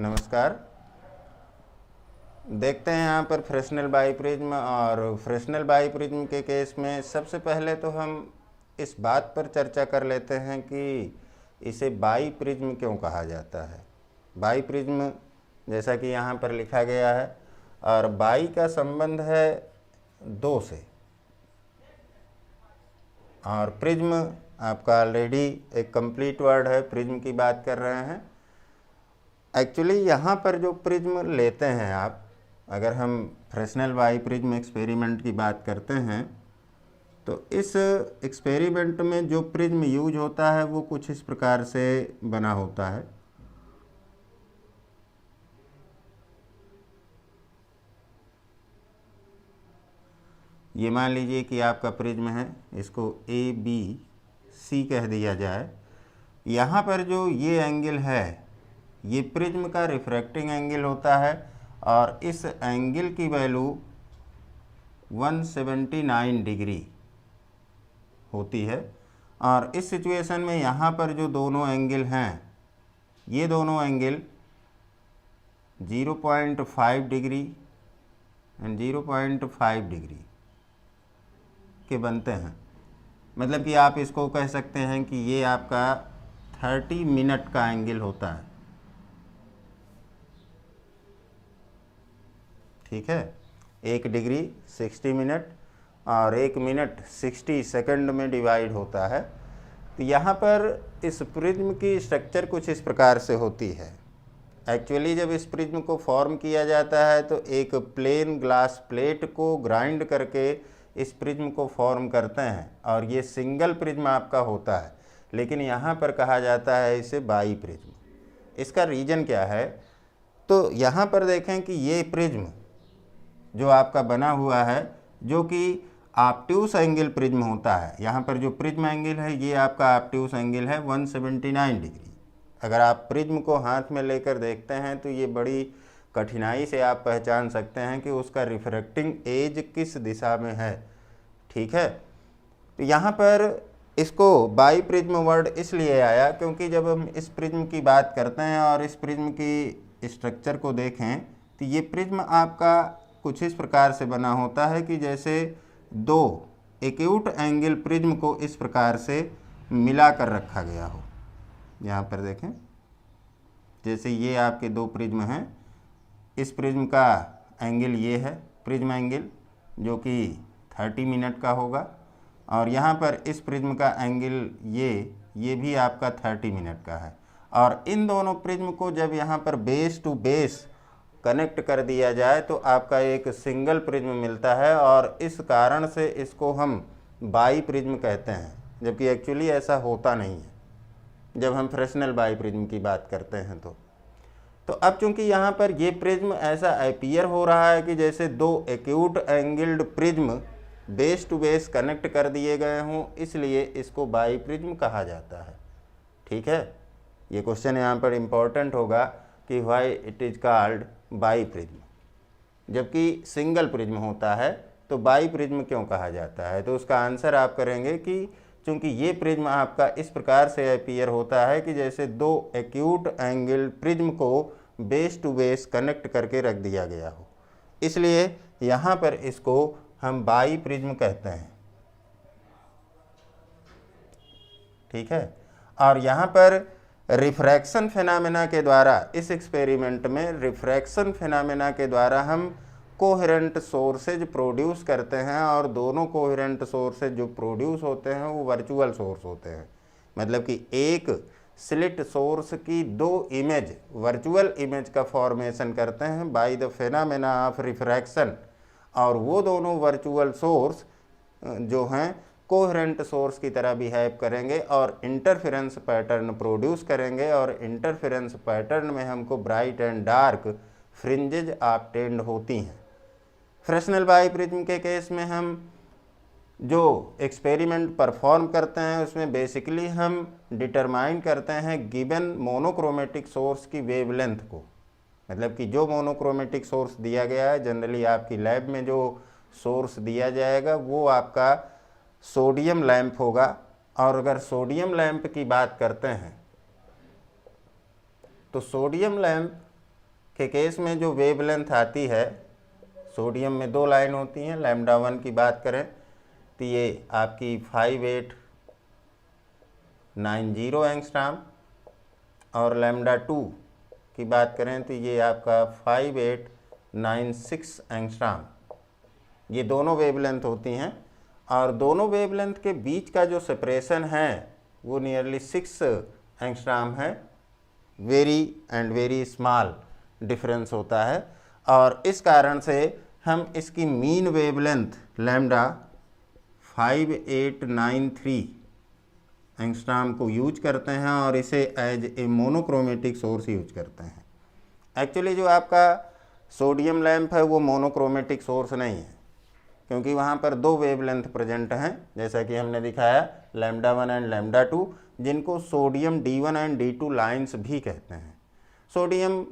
नमस्कार। देखते हैं यहाँ पर फ्रेस्नेल बाईप्रिज्म और फ्रेस्नेल बाईप्रिज्म के केस में सबसे पहले तो हम इस बात पर चर्चा कर लेते हैं कि इसे बाईप्रिज्म क्यों कहा जाता है। बाईप्रिज्म जैसा कि यहाँ पर लिखा गया है, और बाई का संबंध है दो से, और प्रिज्म आपका ऑलरेडी एक कंप्लीट वर्ड है, प्रिज्म की बात कर रहे हैं। एक्चुअली यहाँ पर जो प्रिज्म लेते हैं आप, अगर हम फ्रेस्नेल बाईप्रिज्म एक्सपेरिमेंट की बात करते हैं तो इस एक्सपेरिमेंट में जो प्रिज्म यूज होता है वो कुछ इस प्रकार से बना होता है। ये मान लीजिए कि आपका प्रिज्म है, इसको ABC कह दिया जाए। यहाँ पर जो ये एंगल है ये प्रिज्म का रिफ्रैक्टिंग एंगल होता है, और इस एंगल की वैल्यू 179 डिग्री होती है। और इस सिचुएशन में यहाँ पर जो दोनों एंगल हैं, ये दोनों एंगल 0.5 डिग्री एंड 0.5 डिग्री के बनते हैं। मतलब कि आप इसको कह सकते हैं कि ये आपका 30 मिनट का एंगल होता है। ठीक है, 1 डिग्री 60 मिनट और 1 मिनट 60 सेकंड में डिवाइड होता है। तो यहाँ पर इस प्रिज्म की स्ट्रक्चर कुछ इस प्रकार से होती है। एक्चुअली जब इस प्रिज्म को फॉर्म किया जाता है तो एक प्लेन ग्लास प्लेट को ग्राइंड करके इस प्रिज्म को फॉर्म करते हैं, और ये सिंगल प्रिज्म आपका होता है, लेकिन यहाँ पर कहा जाता है इसे बाई प्रिज्म। इसका रीज़न क्या है? तो यहाँ पर देखें कि ये प्रिज्म जो आपका बना हुआ है, जो कि ऑब्ट्यूस एंगल प्रिज्म होता है। यहाँ पर जो प्रिज्म एंगल है ये आपका ऑब्ट्यूस एंगल है 179 डिग्री। अगर आप प्रिज्म को हाथ में लेकर देखते हैं तो ये बड़ी कठिनाई से आप पहचान सकते हैं कि उसका रिफ्रैक्टिंग एज किस दिशा में है। ठीक है, तो यहाँ पर इसको बाई प्रिज्म वर्ड इसलिए आया क्योंकि जब हम इस प्रिज्म की बात करते हैं और इस प्रिज्म की स्ट्रक्चर को देखें तो ये प्रिज्म आपका कुछ इस प्रकार से बना होता है कि जैसे दो एक्यूट एंगल प्रिज्म को इस प्रकार से मिला कर रखा गया हो। यहाँ पर देखें, जैसे ये आपके दो प्रिज्म हैं, इस प्रिज्म का एंगल ये है प्रिज्म एंगल जो कि 30 मिनट का होगा, और यहाँ पर इस प्रिज्म का एंगल ये भी आपका 30 मिनट का है। और इन दोनों प्रिज्म को जब यहाँ पर बेस टू बेस कनेक्ट कर दिया जाए तो आपका एक सिंगल प्रिज्म मिलता है, और इस कारण से इसको हम बाई प्रिज्म कहते हैं, जबकि एक्चुअली ऐसा होता नहीं है जब हम फ्रेस्नेल बाई प्रिज्म की बात करते हैं। तो अब चूंकि यहाँ पर ये प्रिज्म ऐसा अपीयर हो रहा है कि जैसे दो acute angled prism base to base connect कर दिए गए हों, इसलिए इसको बाई प्रिज्म कहा जाता है। ठीक है, ये क्वेश्चन यहाँ पर इम्पोर्टेंट होगा कि why it is called by prism, जबकि सिंगल प्रिज्म होता है तो बाई प्रिज्म क्यों कहा जाता है। तो उसका आंसर आप करेंगे कि चूंकि ये प्रिज्म आपका इस प्रकार से अपीयर होता है कि जैसे दो एक्यूट एंगल प्रिज्म को बेस टू बेस कनेक्ट करके रख दिया गया हो, इसलिए यहाँ पर इसको हम बाई प्रिज्म कहते हैं। ठीक है, और यहाँ पर रिफ्रैक्शन फिनोमेना के द्वारा, इस एक्सपेरिमेंट में रिफ्रैक्शन फिनोमेना के द्वारा हम कोहेरेंट सोर्सेज प्रोड्यूस करते हैं, और दोनों कोहेरेंट सोर्सेज जो प्रोड्यूस होते हैं वो वर्चुअल सोर्स होते हैं। मतलब कि एक स्लिट सोर्स की दो इमेज वर्चुअल इमेज का फॉर्मेशन करते हैं by the phenomena of refraction, और वो दोनों वर्चुअल सोर्स जो हैं कोहेरेंट सोर्स की तरह बिहेव करेंगे और इंटरफेरेंस पैटर्न प्रोड्यूस करेंगे, और इंटरफेरेंस पैटर्न में हमको bright and dark fringes obtained होती हैं। फ्रेस्नेल बाईप्रिज्म के केस में हम जो एक्सपेरिमेंट परफॉर्म करते हैं उसमें बेसिकली हम डिटरमाइन करते हैं गिवन मोनोक्रोमेटिक सोर्स की वेवलेंथ को। मतलब कि जो मोनोक्रोमेटिक सोर्स दिया गया है, जनरली आपकी लैब में जो सोर्स दिया जाएगा वो आपका सोडियम लैंप होगा, और अगर सोडियम लैंप की बात करते हैं तो सोडियम लैंप के केस में जो वेवलेंथ आती है, सोडियम में 2 लाइन होती हैं। लैम्डा 1 की बात करें तो ये आपकी 5890 एंगस्ट्रॉम, और लैम्डा 2 की बात करें तो ये आपका 5896 एंगस्ट्रॉम। ये दोनों वेवलेंथ होती हैं, और दोनों वेवलेंथ के बीच का जो सेपरेशन है वो नियरली 6 एंगस्ट्रॉम है। वेरी स्मॉल डिफरेंस होता है, और इस कारण से हम इसकी मीन वेवलेंथ लैम्डा 5893 एंगस्ट्रॉम को यूज करते हैं, और इसे as a monochromatic source use करते हैं। एक्चुअली जो आपका सोडियम लैंप है वो मोनोक्रोमेटिक सोर्स नहीं है, क्योंकि वहाँ पर 2 वेवलेंथ प्रेजेंट हैं, जैसा कि हमने दिखाया लैम्डा 1 एंड लैम्डा 2, जिनको sodium D1 and D2 lines भी कहते हैं। सोडियम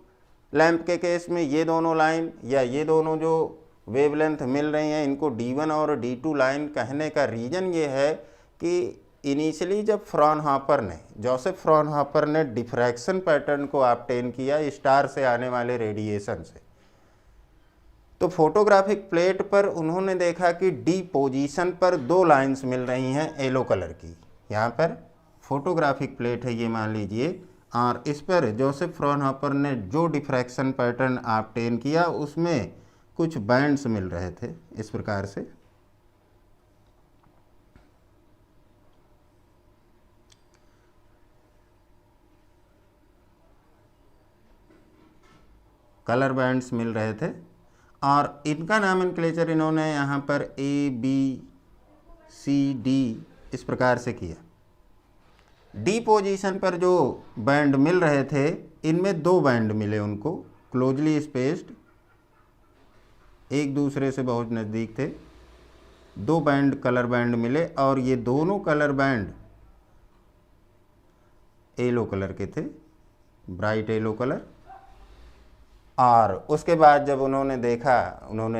लैंप के केस में ये दोनों लाइन या ये दोनों जो वेवलेंथ मिल रही हैं, इनको D1 और D2 लाइन कहने का रीज़न ये है कि इनिशियली जब जोसेफ फ्रॉनहोफर ने डिफ्रैक्शन पैटर्न को ऑब्टेन किया स्टार से आने वाले रेडिएशन से, तो फोटोग्राफिक प्लेट पर उन्होंने देखा कि डी पोजीशन पर 2 लाइंस मिल रही हैं येलो कलर की। यहाँ पर फोटोग्राफिक प्लेट है ये मान लीजिए, और इस पर जोसेफ फ्रॉनहोफर ने जो डिफ्रैक्शन पैटर्न ऑब्टेन किया उसमें कुछ बैंड्स मिल रहे थे इस प्रकार से। कलर बैंड्स मिल रहे थे, और इनका नॉमेनक्लेचर इन्होंने यहाँ पर ABCD इस प्रकार से किया। डी पोजीशन पर जो बैंड मिल रहे थे, इनमें 2 बैंड मिले उनको, क्लोजली स्पेस्ड, एक दूसरे से बहुत नज़दीक थे। 2 बैंड कलर बैंड मिले, और ये दोनों कलर बैंड येलो कलर के थे, ब्राइट येलो कलर। और उसके बाद जब उन्होंने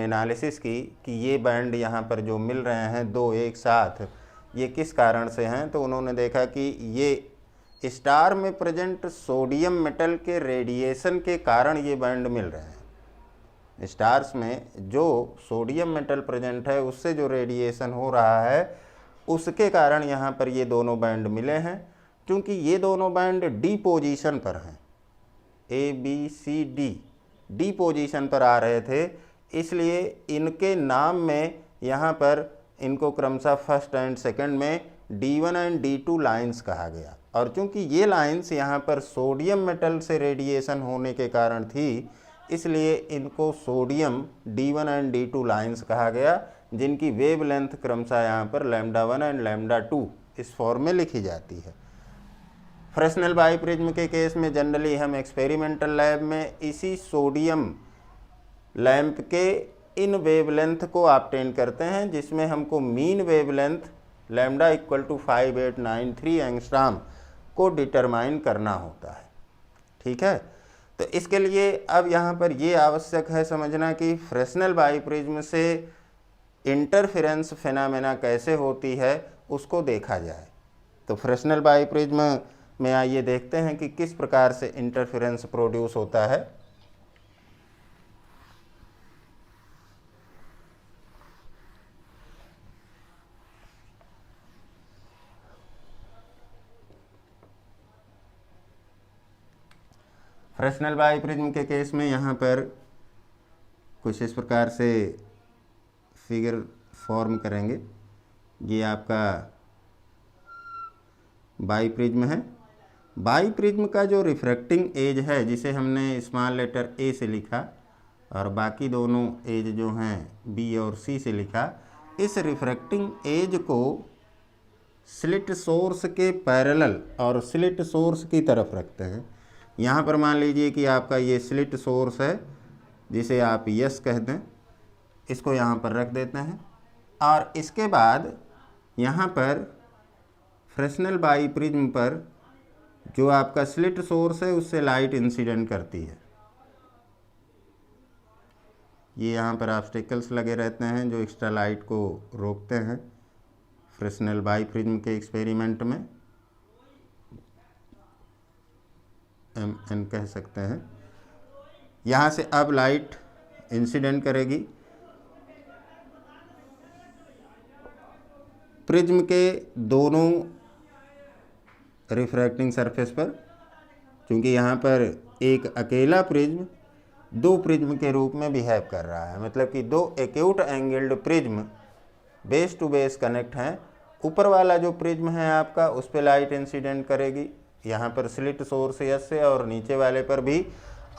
एनालिसिस की कि ये बैंड यहाँ पर जो मिल रहे हैं 2 एक साथ, ये किस कारण से हैं, तो उन्होंने देखा कि ये स्टार में प्रेजेंट सोडियम मेटल के रेडिएशन के कारण ये बैंड मिल रहे हैं। स्टार्स में जो सोडियम मेटल प्रेजेंट है उससे जो रेडिएशन हो रहा है उसके कारण यहाँ पर ये दोनों बैंड मिले हैं। क्योंकि ये दोनों बैंड डी पोजीशन पर हैं, ABCD डी पोजीशन पर आ रहे थे, इसलिए इनके नाम में यहाँ पर इनको क्रमशः फर्स्ट एंड सेकंड में D1 एंड D2 लाइंस कहा गया। और चूंकि ये लाइंस यहाँ पर सोडियम मेटल से रेडिएशन होने के कारण थी, इसलिए इनको sodium D1 and D2 lines कहा गया, जिनकी वेवलेंथ क्रमशः यहाँ पर लैम्डा 1 एंड लैम्डा 2 इस फॉर्म में लिखी जाती है। फ्रेस्नेल बाइप्रिज्म के केस में जनरली हम एक्सपेरिमेंटल लैब में इसी सोडियम लैंप के इन वेवलेंथ को ऑब्टेन करते हैं, जिसमें हमको mean wavelength lambda equal to 5893 angstrom को डिटरमाइन करना होता है। ठीक है, तो इसके लिए अब यहाँ पर ये आवश्यक है समझना कि फ्रेस्नेल बाइप्रिज्म से इंटरफेरेंस फेनामेना कैसे होती है उसको देखा जाए। तो फ्रेस्नेल बाइप्रिज्म में आइए देखते हैं कि किस प्रकार से इंटरफेरेंस प्रोड्यूस होता है। फ्रेस्नेल बाइप्रिज्म के केस में यहाँ पर कुछ इस प्रकार से फिगर फॉर्म करेंगे। ये आपका बाइप्रिज्म है। बाइप्रिज्म का जो रिफ्रैक्टिंग एज है, जिसे हमने स्मॉल लेटर A से लिखा और बाकी दोनों एज जो हैं B और C से लिखा, इस रिफ्रैक्टिंग एज को स्लिट सोर्स के पैरेलल और स्लिट सोर्स की तरफ रखते हैं। यहाँ पर मान लीजिए कि आपका ये स्लिट सोर्स है, जिसे आप यस कह दें, इसको यहाँ पर रख देते हैं। और इसके बाद यहाँ पर फ्रेस्नेल बाइप्रिज्म पर जो आपका स्लिट सोर्स है उससे लाइट इंसिडेंट करती है। ये यहाँ पर ऑब्स्टेकल्स लगे रहते हैं जो एक्स्ट्रा लाइट को रोकते हैं फ्रेस्नेल बाइप्रिज्म के एक्सपेरिमेंट में, MN कह सकते हैं। यहाँ से अब लाइट इंसिडेंट करेगी प्रिज्म के दोनों रिफ्रैक्टिंग सरफेस पर। क्योंकि यहाँ पर एक अकेला प्रिज्म दो प्रिज्म के रूप में बिहेव कर रहा है, मतलब कि दो acute angled prism base to base connect हैं। ऊपर वाला जो प्रिज्म है आपका उस पर लाइट इंसिडेंट करेगी यहाँ पर स्लिट सोर्स यस से, और नीचे वाले पर भी,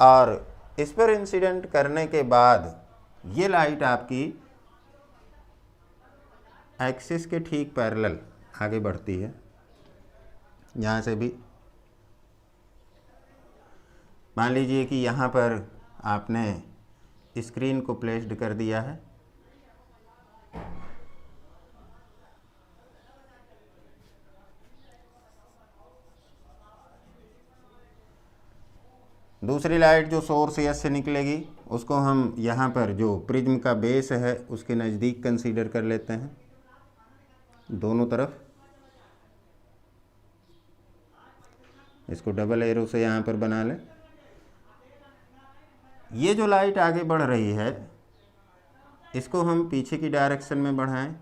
और इस पर इंसिडेंट करने के बाद ये लाइट आपकी एक्सिस के ठीक पैरेलल आगे बढ़ती है। यहाँ से भी मान लीजिए कि यहाँ पर आपने स्क्रीन को प्लेस्ड कर दिया है, दूसरी लाइट जो सोर्स यस से निकलेगी उसको हम यहाँ पर जो प्रिज्म का बेस है उसके नज़दीक कंसीडर कर लेते हैं दोनों तरफ। इसको डबल एरो से यहाँ पर बना लें। ये जो लाइट आगे बढ़ रही है इसको हम पीछे की डायरेक्शन में बढ़ाएं,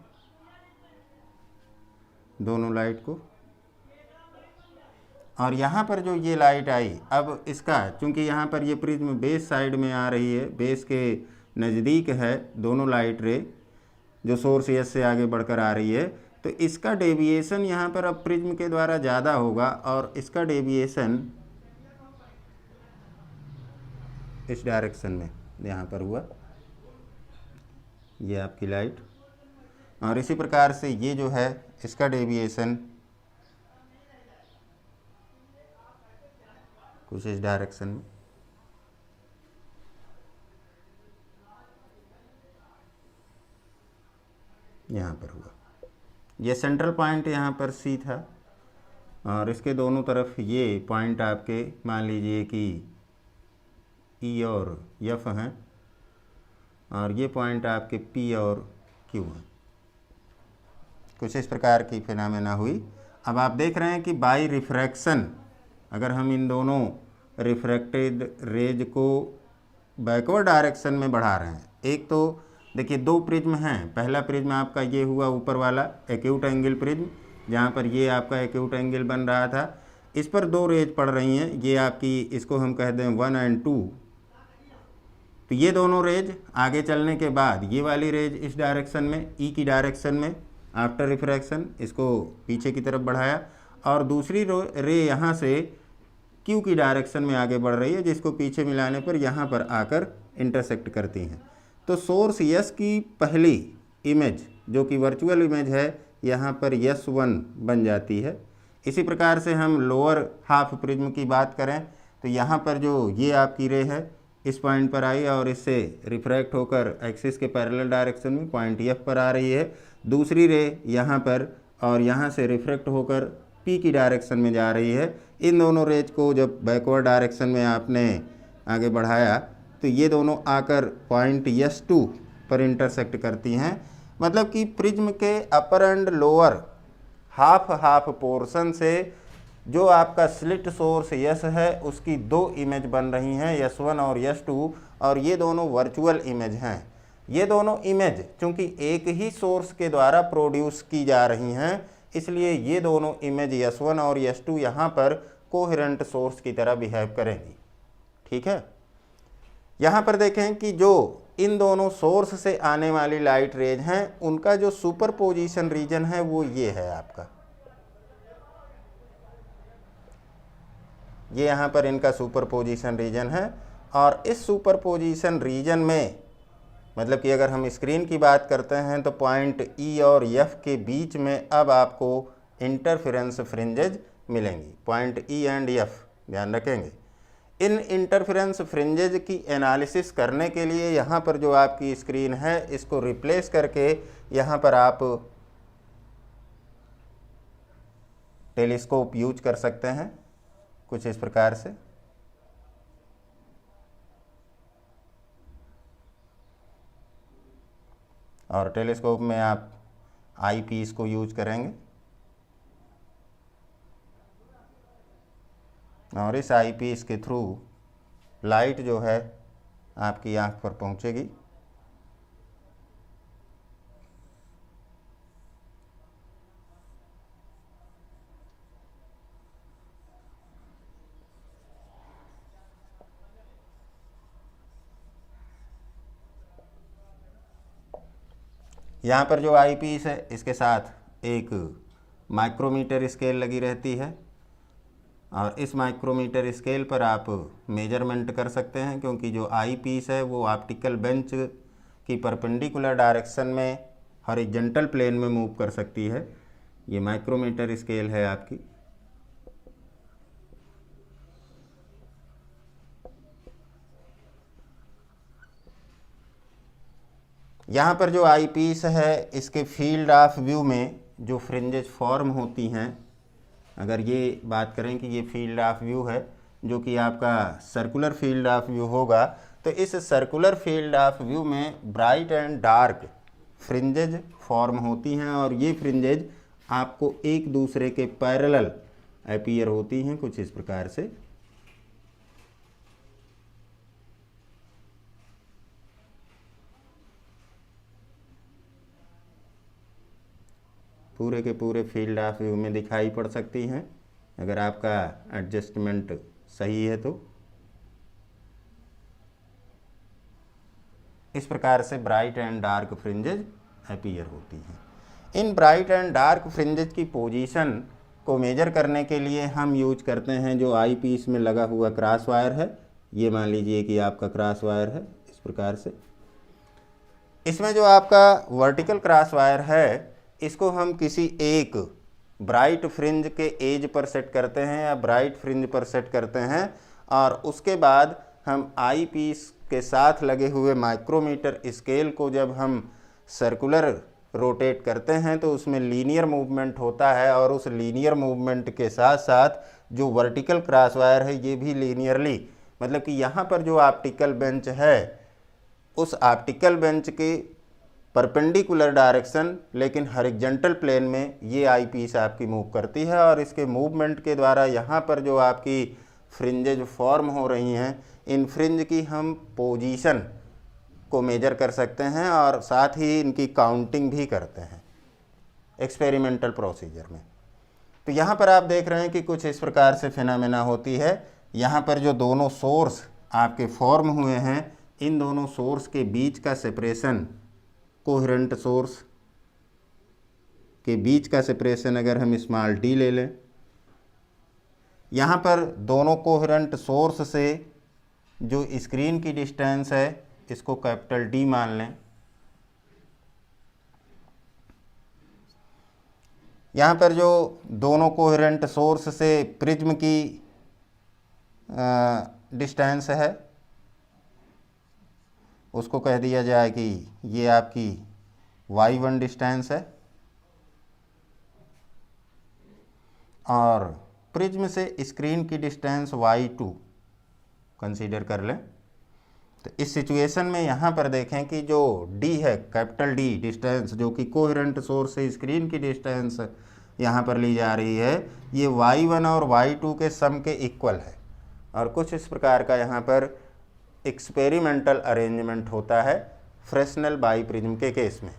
दोनों लाइट को। और यहाँ पर जो ये लाइट आई, अब इसका चूँकि यहाँ पर ये प्रिज्म बेस साइड में आ रही है, बेस के नज़दीक है दोनों लाइट रे जो सोर्स एस से आगे बढ़कर आ रही है, तो इसका डेविएशन यहाँ पर अब प्रिज्म के द्वारा ज़्यादा होगा और इसका डेविएशन इस डायरेक्शन में यहाँ पर हुआ, ये आपकी लाइट। और इसी प्रकार से ये जो है इसका डेविएशन कुछ इस डायरेक्शन में। यहाँ पर हुआ। ये सेंट्रल पॉइंट यहाँ पर सी था और इसके दोनों तरफ ये पॉइंट आपके मान लीजिए कि ई और एफ हैं और ये पॉइंट आपके पी और क्यू हैं। कुछ इस प्रकार की फिनोमेना हुई। अब आप देख रहे हैं कि बाय रिफ्रैक्शन अगर हम इन दोनों रिफ्रैक्टेड रेज को बैकवर्ड डायरेक्शन में बढ़ा रहे हैं, एक तो देखिए दो प्रिज्म हैं, पहला प्रिज्म आपका ये हुआ ऊपर वाला एक्यूट एंगल प्रिज्म जहाँ पर ये आपका एक्यूट एंगल बन रहा था, इस पर दो रेज पड़ रही हैं, ये आपकी इसको हम कह दें 1 और 2। तो ये दोनों रेज आगे चलने के बाद ये वाली रेज इस डायरेक्शन में ई की डायरेक्शन में आफ्टर रिफ्रैक्शन इसको पीछे की तरफ बढ़ाया और दूसरी रे यहाँ से क्यू की डायरेक्शन में आगे बढ़ रही है जिसको पीछे मिलाने पर यहाँ पर आकर इंटरसेक्ट करती हैं। तो सोर्स यस की पहली इमेज जो कि वर्चुअल इमेज है यहाँ पर S1 बन जाती है। इसी प्रकार से हम लोअर हाफ प्रिज्म की बात करें तो यहाँ पर जो ये आपकी रे है इस पॉइंट पर आई और इससे रिफ्रैक्ट होकर एक्सिस के पैरेलल डायरेक्शन में पॉइंट एफ पर आ रही है। दूसरी रे यहाँ पर और यहाँ से रिफ्रैक्ट होकर पी की डायरेक्शन में जा रही है। इन दोनों रेज को जब बैकवर्ड डायरेक्शन में आपने आगे बढ़ाया तो ये दोनों आकर पॉइंट S2 पर इंटरसेक्ट करती हैं। मतलब कि प्रिज्म के अपर एंड लोअर हाफ पोर्शन से जो आपका स्लिट सोर्स यस है उसकी दो इमेज बन रही हैं S1 और S2 और ये दोनों वर्चुअल इमेज हैं। ये दोनों इमेज चूँकि एक ही सोर्स के द्वारा प्रोड्यूस की जा रही हैं इसलिए ये दोनों इमेज S1 और S2 यहाँ पर कोहेरेंट सोर्स की तरह बिहेव करेंगी। ठीक है, यहाँ पर देखें कि जो इन दोनों सोर्स से आने वाली लाइट रेज हैं उनका जो सुपरपोजिशन रीजन है वो ये है आपका, ये यहाँ पर इनका सुपरपोजिशन रीजन है। और इस सुपरपोजिशन रीजन में मतलब कि अगर हम स्क्रीन की बात करते हैं तो पॉइंट ई और एफ के बीच में अब आपको इंटरफेरेंस फ्रिंजेज मिलेंगी, पॉइंट ई एंड एफ, ध्यान रखेंगे। इन इंटरफेरेंस फ्रिंजेज की एनालिसिस करने के लिए यहाँ पर जो आपकी स्क्रीन है इसको रिप्लेस करके यहाँ पर आप टेलीस्कोप यूज कर सकते हैं कुछ इस प्रकार से। और टेलीस्कोप में आप आई पीस को यूज करेंगे और इस आई पीस के थ्रू लाइट जो है आपकी आँख पर पहुँचेगी। यहाँ पर जो आई पीस है इसके साथ एक माइक्रोमीटर स्केल लगी रहती है और इस माइक्रोमीटर स्केल पर आप मेजरमेंट कर सकते हैं, क्योंकि जो आई पीस है वो ऑप्टिकल बेंच की परपेंडिकुलर डायरेक्शन में हॉरिजॉन्टल प्लेन में मूव कर सकती है। ये माइक्रोमीटर स्केल है आपकी। यहाँ पर जो आई पीस है इसके फील्ड ऑफ व्यू में जो फ्रिंजेस फॉर्म होती हैं, अगर ये बात करें कि ये फील्ड ऑफ व्यू है जो कि आपका सर्कुलर फील्ड ऑफ व्यू होगा, तो इस सर्कुलर फील्ड ऑफ व्यू में bright and dark fringes form होती हैं और ये फ्रिंजेज आपको एक दूसरे के पैरेलल अपीयर होती हैं कुछ इस प्रकार से। पूरे के पूरे फील्ड ऑफ व्यू में दिखाई पड़ सकती हैं अगर आपका एडजस्टमेंट सही है तो। इस प्रकार से bright and dark fringes appear होती हैं। इन ब्राइट एंड डार्क फ्रिंजेज की पोजीशन को मेजर करने के लिए हम यूज करते हैं जो आई पीस में लगा हुआ क्रॉस वायर है। ये मान लीजिए कि आपका क्रॉस वायर है इस प्रकार से। इसमें जो आपका वर्टिकल क्रॉस वायर है इसको हम किसी एक ब्राइट फ्रिंज के एज पर सेट करते हैं या ब्राइट फ्रिंज पर सेट करते हैं और उसके बाद हम आई पीस के साथ लगे हुए माइक्रोमीटर स्केल को जब हम सर्कुलर रोटेट करते हैं तो उसमें लीनियर मूवमेंट होता है और उस लीनियर मूवमेंट के साथ साथ जो वर्टिकल क्रॉस वायर है ये भी लीनियरली, मतलब कि यहाँ पर जो ऑप्टिकल बेंच है उस ऑप्टिकल बेंच के परपेंडिकुलर डायरेक्शन लेकिन हॉरिजॉन्टल प्लेन में ये आई पीस आपकी मूव करती है और इसके मूवमेंट के द्वारा यहाँ पर जो आपकी फ्रिंजेज फॉर्म हो रही हैं इन फ्रिंज की हम पोजीशन को मेजर कर सकते हैं और साथ ही इनकी काउंटिंग भी करते हैं एक्सपेरिमेंटल प्रोसीजर में। तो यहाँ पर आप देख रहे हैं कि कुछ इस प्रकार से फिनोमेना होती है। यहाँ पर जो दोनों सोर्स आपके फॉर्म हुए हैं इन दोनों सोर्स के बीच का सेपरेशन, कोहेरेंट सोर्स के बीच का सेपरेशन अगर हम स्मॉल डी ले लें, यहाँ पर दोनों कोहेरेंट सोर्स से जो स्क्रीन की डिस्टेंस है इसको कैपिटल डी मान लें। यहाँ पर जो दोनों कोहेरेंट सोर्स से प्रिज्म की डिस्टेंस है उसको कह दिया जाए कि ये आपकी y1 डिस्टेंस है और प्रिज्म से स्क्रीन की डिस्टेंस y2 कंसीडर कर लें। तो इस सिचुएशन में यहाँ पर देखें कि जो d है कैपिटल D डिस्टेंस जो कि कोहेरेंट सोर्स से स्क्रीन की डिस्टेंस यहाँ पर ली जा रही है ये y1 और y2 के सम के इक्वल है और कुछ इस प्रकार का यहाँ पर एक्सपेरिमेंटल अरेंजमेंट होता है फ्रेस्नेल बाईप्रिज्म के केस में।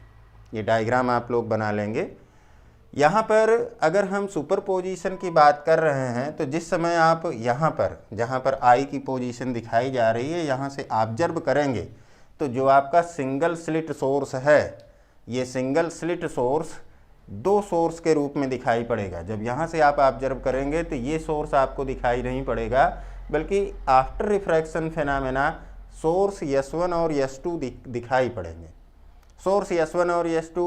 ये डायग्राम आप लोग बना लेंगे। यहाँ पर अगर हम सुपरपोजिशन की बात कर रहे हैं तो जिस समय आप यहाँ पर जहाँ पर आई की पोजीशन दिखाई जा रही है यहाँ से ऑब्जर्व करेंगे तो जो आपका सिंगल स्लिट सोर्स है ये सिंगल स्लिट सोर्स दो सोर्स के रूप में दिखाई पड़ेगा। जब यहाँ से आप ऑब्जर्व करेंगे तो ये सोर्स आपको दिखाई नहीं पड़ेगा बल्कि after refraction phenomena source S1 और S2 दिखाई पड़ेंगे। सोर्स S1 और S2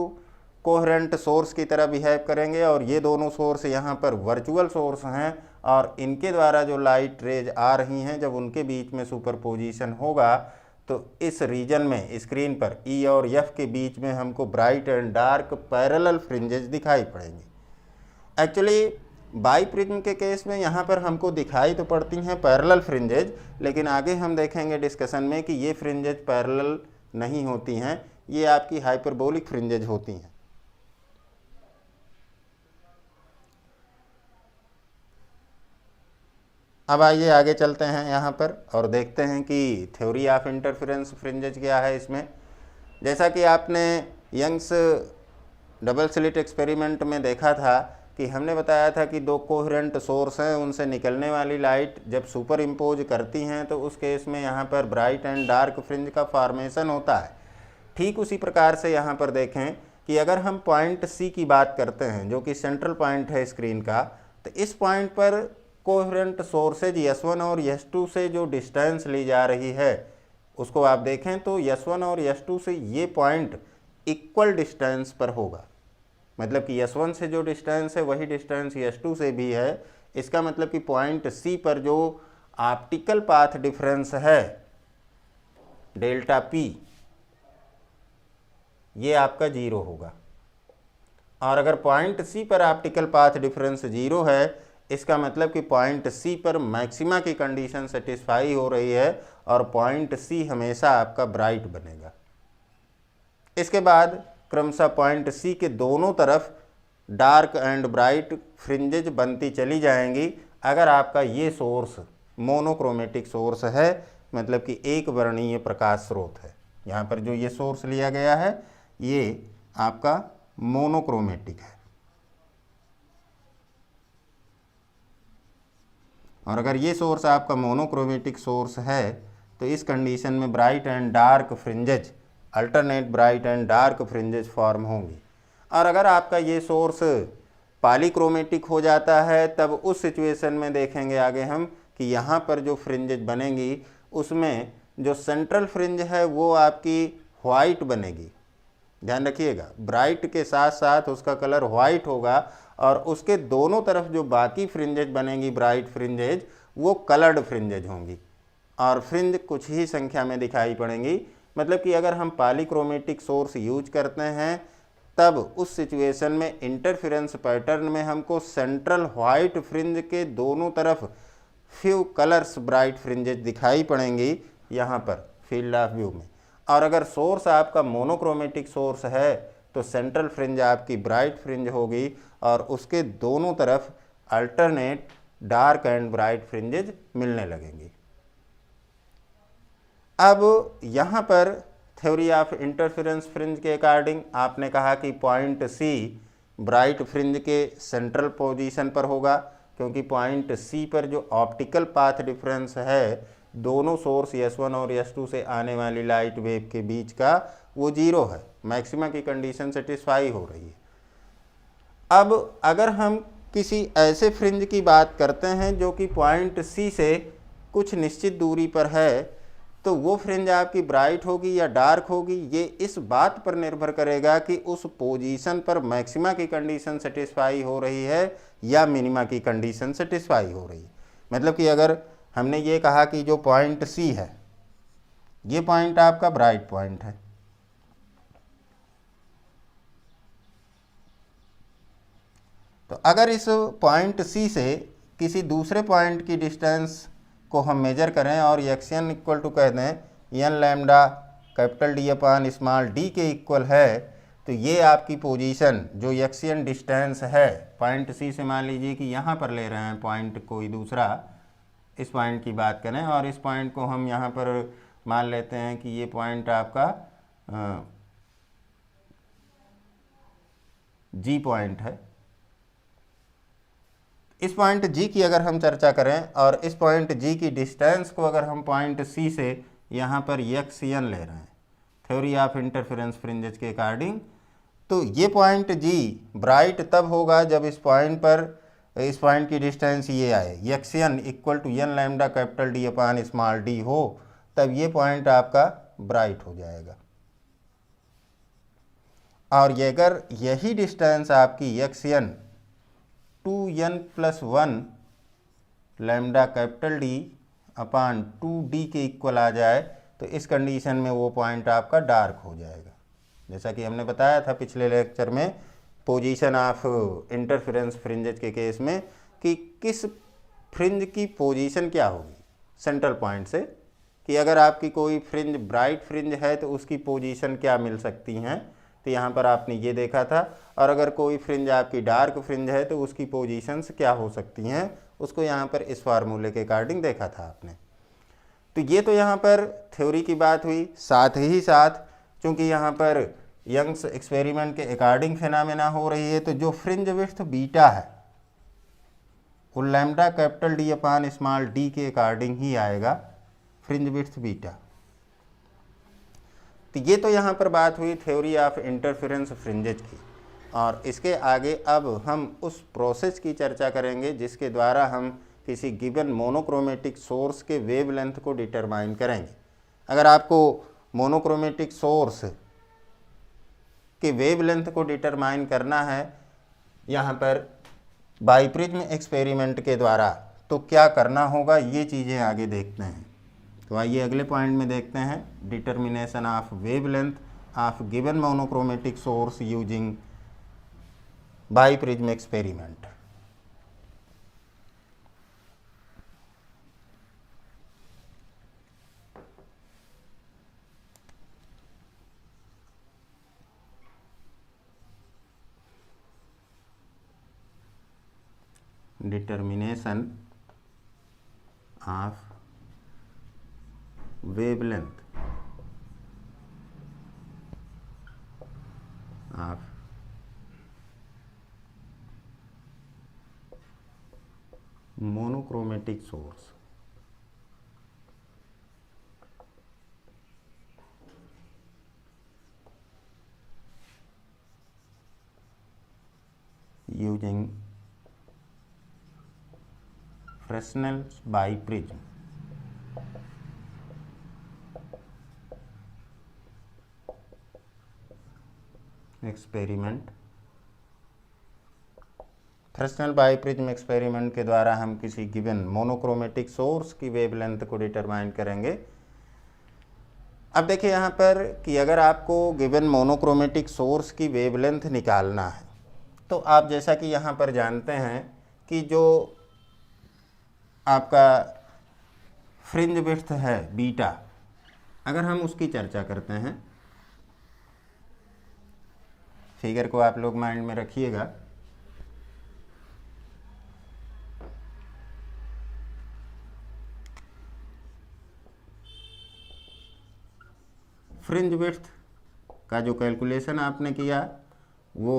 कोहेरेंट सोर्स की तरह बिहेव करेंगे और ये दोनों सोर्स यहाँ पर वर्चुअल सोर्स हैं और इनके द्वारा जो लाइट रेज आ रही हैं जब उनके बीच में सुपरपोजिशन होगा तो इस रीजन में स्क्रीन पर E और F के बीच में हमको bright and dark parallel fringes दिखाई पड़ेंगी। एक्चुअली बाईप्रिज्म के केस में यहाँ पर हमको दिखाई तो पड़ती हैं पैरेलल फ्रिंजेज, लेकिन आगे हम देखेंगे डिस्कशन में कि ये फ्रिंजेज पैरेलल नहीं होती हैं, ये आपकी हाइपरबोलिक फ्रिंजेज होती हैं। अब आइए आगे चलते हैं यहाँ पर और देखते हैं कि थ्योरी ऑफ इंटरफेरेंस फ्रिंजेज क्या है इसमें। जैसा कि आपने यंग्स डबल स्लिट एक्सपेरिमेंट में देखा था कि हमने बताया था कि दो कोहेरेंट सोर्स हैं, उनसे निकलने वाली लाइट जब सुपर इम्पोज करती हैं तो उस केस में यहाँ पर ब्राइट एंड डार्क फ्रिंज का फॉर्मेशन होता है। ठीक उसी प्रकार से यहाँ पर देखें कि अगर हम पॉइंट सी की बात करते हैं जो कि सेंट्रल पॉइंट है स्क्रीन का, तो इस पॉइंट पर कोहेरेंट सोर्सेज S1 और S2 से जो डिस्टेंस ली जा रही है उसको आप देखें तो S1 और S2 से ये पॉइंट इक्वल डिस्टेंस पर होगा। मतलब कि S1 से जो डिस्टेंस है वही डिस्टेंस S2 से भी है। इसका मतलब कि पॉइंट C पर जो ऑप्टिकल पाथ डिफरेंस है डेल्टा P, ये आपका 0 होगा। और अगर पॉइंट C पर ऑप्टिकल पाथ डिफरेंस 0 है, इसका मतलब कि पॉइंट C पर मैक्सिमा की कंडीशन सेटिस्फाई हो रही है और पॉइंट C हमेशा आपका ब्राइट बनेगा। इसके बाद क्रमशः पॉइंट C के दोनों तरफ डार्क एंड ब्राइट फ्रिंजेज बनती चली जाएंगी अगर आपका ये सोर्स मोनोक्रोमेटिक सोर्स है, मतलब कि एक वर्णीय प्रकाश स्रोत है। यहाँ पर जो ये सोर्स लिया गया है ये आपका मोनोक्रोमेटिक है। और अगर ये सोर्स आपका मोनोक्रोमेटिक सोर्स है तो इस कंडीशन में bright and dark fringes, alternate bright and dark fringes form होंगी। और अगर आपका ये सोर्स पॉलीक्रोमेटिक हो जाता है तब उस सिचुएशन में देखेंगे आगे हम कि यहाँ पर जो फ्रिंजेज बनेंगी उसमें जो सेंट्रल फ्रिंज है वो आपकी वाइट बनेगी। ध्यान रखिएगा, ब्राइट के साथ साथ उसका कलर वाइट होगा और उसके दोनों तरफ जो बाकी फ्रिंजेज बनेंगी ब्राइट फ्रिंजेज वो कलर्ड फ्रिंजेज होंगी और फ्रिंज कुछ ही संख्या में दिखाई पड़ेंगी। मतलब कि अगर हम पॉलीक्रोमेटिक सोर्स यूज करते हैं तब उस सिचुएशन में इंटरफेरेंस पैटर्न में हमको सेंट्रल वाइट फ्रिंज के दोनों तरफ फ्यू कलर्स ब्राइट फ्रिंजेज दिखाई पड़ेंगी यहाँ पर फील्ड ऑफ व्यू में। और अगर सोर्स आपका मोनोक्रोमेटिक सोर्स है तो सेंट्रल फ्रिंज आपकी ब्राइट फ्रिंज होगी और उसके दोनों तरफ alternate dark and bright fringes मिलने लगेंगी। अब यहाँ पर थ्योरी ऑफ इंटरफेरेंस फ्रिंज के अकॉर्डिंग आपने कहा कि पॉइंट C ब्राइट फ्रिंज के सेंट्रल पोजीशन पर होगा क्योंकि पॉइंट C पर जो ऑप्टिकल पाथ डिफरेंस है दोनों सोर्स S1 और S2 से आने वाली लाइट वेव के बीच का वो 0 है, मैक्सिमा की कंडीशन सेटिस्फाई हो रही है। अब अगर हम किसी ऐसे फ्रिंज की बात करते हैं जो कि पॉइंट C से कुछ निश्चित दूरी पर है तो वो फ्रिंज आपकी ब्राइट होगी या डार्क होगी ये इस बात पर निर्भर करेगा कि उस पोजीशन पर मैक्सिमा की कंडीशन सेटिस्फाई हो रही है या मिनिमा की कंडीशन सेटिस्फाई हो रही है। मतलब कि अगर हमने ये कहा कि जो पॉइंट C है ये पॉइंट आपका ब्राइट पॉइंट है, तो अगर इस पॉइंट C से किसी दूसरे पॉइंट की डिस्टेंस को हम मेजर करें और एक्शन इक्वल टू कह दें n lambda capital D upon small d के इक्वल है तो ये आपकी पोजीशन जो एक्शन डिस्टेंस है पॉइंट C से, मान लीजिए कि यहाँ पर ले रहे हैं पॉइंट कोई दूसरा, इस पॉइंट की बात करें और इस पॉइंट को हम यहाँ पर मान लेते हैं कि ये पॉइंट आपका G पॉइंट है। इस पॉइंट G की अगर हम चर्चा करें और इस पॉइंट G की डिस्टेंस को अगर हम पॉइंट C से यहाँ पर XN ले रहे हैं थ्योरी ऑफ इंटरफेरेंस फ्रिंजेज के अकॉर्डिंग, तो ये पॉइंट G ब्राइट तब होगा जब इस पॉइंट की डिस्टेंस ये आए XN equal to n lambda capital D upon small d हो, तब ये पॉइंट आपका ब्राइट हो जाएगा। और ये अगर यही डिस्टेंस आपकी XN 2n+1 lambda capital D अपान 2d के इक्वल आ जाए तो इस कंडीशन में वो पॉइंट आपका डार्क हो जाएगा। जैसा कि हमने बताया था पिछले लेक्चर में पोजीशन ऑफ इंटरफेरेंस फ्रिंजेज के केस में कि किस फ्रिंज की पोजीशन क्या होगी सेंट्रल पॉइंट से, कि अगर आपकी कोई फ्रिंज ब्राइट फ्रिंज है तो उसकी पोजीशन क्या मिल सकती हैं, तो यहाँ पर आपने ये देखा था। और अगर कोई फ्रिंज आपकी डार्क फ्रिंज है तो उसकी पोजीशंस क्या हो सकती हैं उसको यहाँ पर इस फार्मूले के अकॉर्डिंग देखा था आपने। तो ये तो यहाँ पर थ्योरी की बात हुई। साथ ही साथ चूँकि यहाँ पर यंग्स एक्सपेरिमेंट के अकॉर्डिंग फिनोमेना हो रही है, तो जो फ्रिंज विड्थ बीटा है वो lambda capital D upon small d के अकॉर्डिंग ही आएगा, फ्रिंज विड्थ बीटा। तो ये तो यहाँ पर बात हुई थ्योरी ऑफ इंटरफेरेंस फ्रिंजेज की। और इसके आगे अब हम उस प्रोसेस की चर्चा करेंगे जिसके द्वारा हम किसी गिवन मोनोक्रोमेटिक सोर्स के वेवलेंथ को डिटरमाइन करेंगे। अगर आपको मोनोक्रोमेटिक सोर्स के वेवलेंथ को डिटरमाइन करना है यहाँ पर बाइप्रिज्म एक्सपेरिमेंट के द्वारा, तो क्या करना होगा, ये चीज़ें आगे देखते हैं। तो आइए अगले पॉइंट में देखते हैं, determination of wavelength of given monochromatic source using biprism experiment. Determination of wavelength of monochromatic source using Fresnel's biprism experiment. Fresnel biprism experiment के द्वारा हम किसी गिवन मोनोक्रोमेटिक सोर्स की वेवलेंथ को डिटरमाइन करेंगे। अब देखिए यहाँ पर कि अगर आपको गिवन मोनोक्रोमेटिक सोर्स की वेवलेंथ निकालना है, तो आप जैसा कि यहाँ पर जानते हैं कि जो आपका फ्रिंज विड्थ है बीटा, अगर हम उसकी चर्चा करते हैं, फिगर को आप लोग माइंड में रखिएगा। फ्रिंज विड्थ का जो कैलकुलेशन आपने किया वो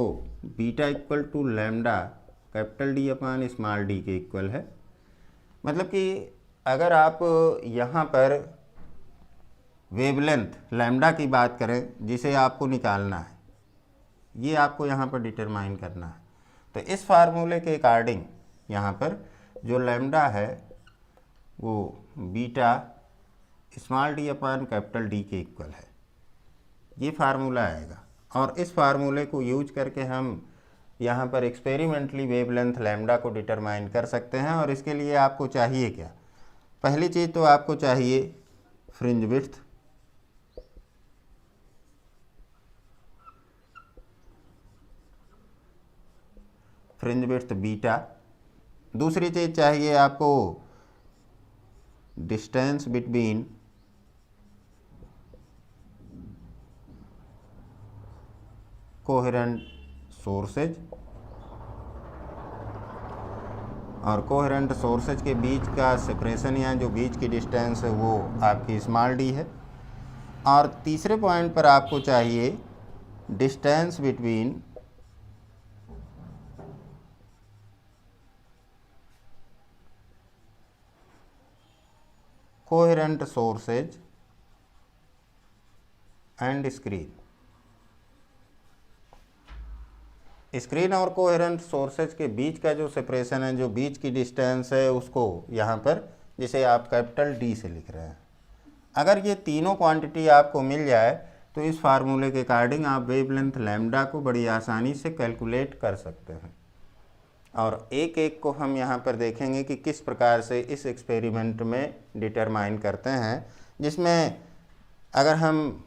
beta equal to lambda capital D upon small d के इक्वल है। मतलब कि अगर आप यहाँ पर वेवलेंथ लैम्डा की बात करें जिसे आपको निकालना है, ये आपको यहाँ पर डिटरमाइन करना है, तो इस फार्मूले के अकॉर्डिंग यहाँ पर जो लैम्डा है वो बीटा स्मॉल डी अपान कैपिटल डी के इक्वल है, ये फार्मूला आएगा। और इस फार्मूले को यूज करके हम यहाँ पर एक्सपेरिमेंटली वेवलेंथ लैम्डा को डिटरमाइन कर सकते हैं। और इसके लिए आपको चाहिए क्या, पहली चीज़ तो आपको चाहिए fringe width, fringe width beta. दूसरी चीज़ चाहिए आपको डिस्टेंस बिटवीन कोहेरेंट सोर्सेज, और कोहेरेंट सोर्सेज के बीच का सेपरेशन या जो बीच की डिस्टेंस है वो आपकी स्मॉल डी है। और तीसरे पॉइंट पर आपको चाहिए distance between coherent sources and screen. Screen और कोहेरेंट सोर्सेज के बीच का जो सेपरेशन है, जो बीच की डिस्टेंस है, उसको यहाँ पर जिसे आप कैपिटल डी से लिख रहे हैं, अगर ये तीनों क्वांटिटी आपको मिल जाए तो इस फार्मूले के अकॉर्डिंग आप वेवलेंथ लैम्डा को बड़ी आसानी से कैलकुलेट कर सकते हैं। और एक एक को हम यहाँ पर देखेंगे कि किस प्रकार से इस एक्सपेरिमेंट में डिटरमाइन करते हैं, जिसमें अगर हम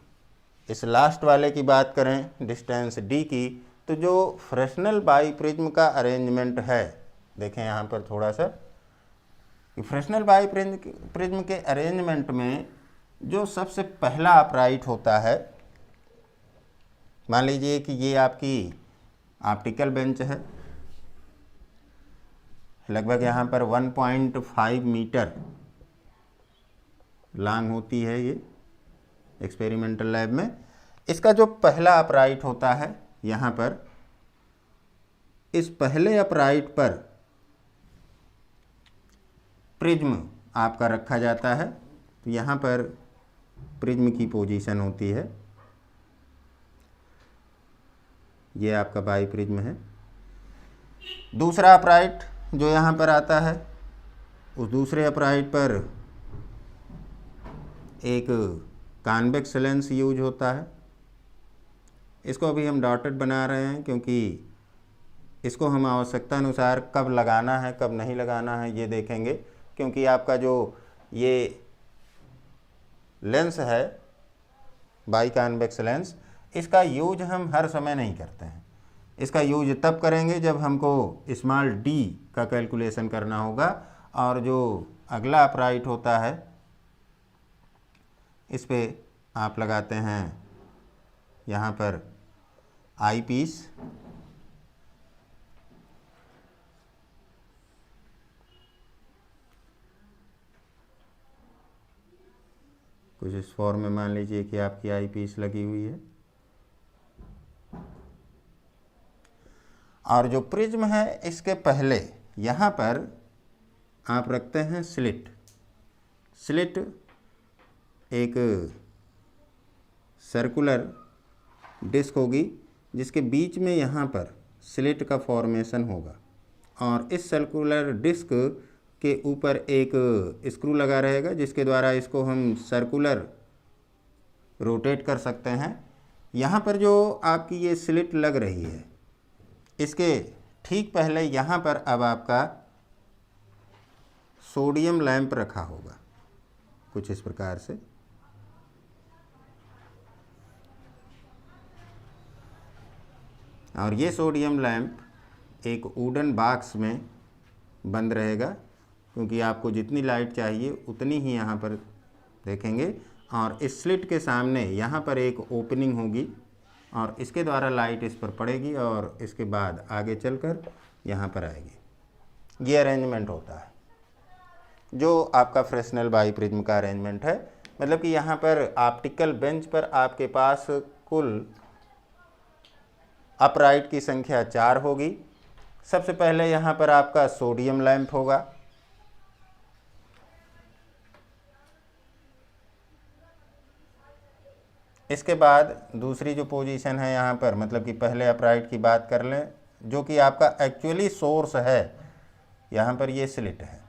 इस लास्ट वाले की बात करें डिस्टेंस डी की, तो जो फ्रेस्नेल बाइप्रिज्म का अरेंजमेंट है, देखें यहाँ पर थोड़ा सा, फ्रेस्नेल बाइप्रिज्म के अरेंजमेंट में जो सबसे पहला अपराइट होता है, मान लीजिए कि ये आपकी ऑप्टिकल बेंच है, लगभग यहाँ पर 1.5 मीटर लॉन्ग होती है ये एक्सपेरिमेंटल लैब में। इसका जो पहला अपराइट होता है यहाँ पर, इस पहले अपराइट पर प्रिज्म आपका रखा जाता है। तो यहाँ पर प्रिज्म की पोजीशन होती है, ये आपका बाई प्रिज्म है। दूसरा अपराइट जो यहाँ पर आता है, उस दूसरे अपराइट पर एक कॉन्वेक्स लेंस यूज होता है। इसको अभी हम डॉटेड बना रहे हैं क्योंकि इसको हम आवश्यकता अनुसार कब लगाना है कब नहीं लगाना है ये देखेंगे, क्योंकि आपका जो ये लेंस है बाई कॉन्वेक्स लेंस, इसका यूज हम हर समय नहीं करते हैं। इसका यूज तब करेंगे जब हमको स्मॉल डी का कैलकुलेशन करना होगा। और जो अगला अपराइट होता है इस पे आप लगाते हैं यहाँ पर आई पीस। कुछ इस फॉर्म में मान लीजिए कि आपकी आई पीस लगी हुई है। और जो प्रिज्म है इसके पहले यहाँ पर आप रखते हैं स्लिट। स्लिट एक सर्कुलर डिस्क होगी जिसके बीच में यहाँ पर स्लिट का फॉर्मेशन होगा, और इस सर्कुलर डिस्क के ऊपर एक स्क्रू लगा रहेगा जिसके द्वारा इसको हम सर्कुलर रोटेट कर सकते हैं। यहाँ पर जो आपकी ये स्लिट लग रही है इसके ठीक पहले यहाँ पर अब आपका सोडियम लैंप रखा होगा कुछ इस प्रकार से। और ये सोडियम लैंप एक वुडन बॉक्स में बंद रहेगा, क्योंकि आपको जितनी लाइट चाहिए उतनी ही यहाँ पर देखेंगे। और इस स्लिट के सामने यहाँ पर एक ओपनिंग होगी और इसके द्वारा लाइट इस पर पड़ेगी और इसके बाद आगे चलकर यहाँ पर आएगी। ये अरेंजमेंट होता है जो आपका फ्रेस्नेल बाई प्रिज्म का अरेंजमेंट है। मतलब कि यहाँ पर ऑप्टिकल बेंच पर आपके पास कुल अपराइट की संख्या 4 होगी। सबसे पहले यहाँ पर आपका सोडियम लैंप होगा, इसके बाद दूसरी जो पोजीशन है यहाँ पर, मतलब कि पहले अपराइट की बात कर लें जो कि आपका एक्चुअली सोर्स है, यहाँ पर ये स्लिट है।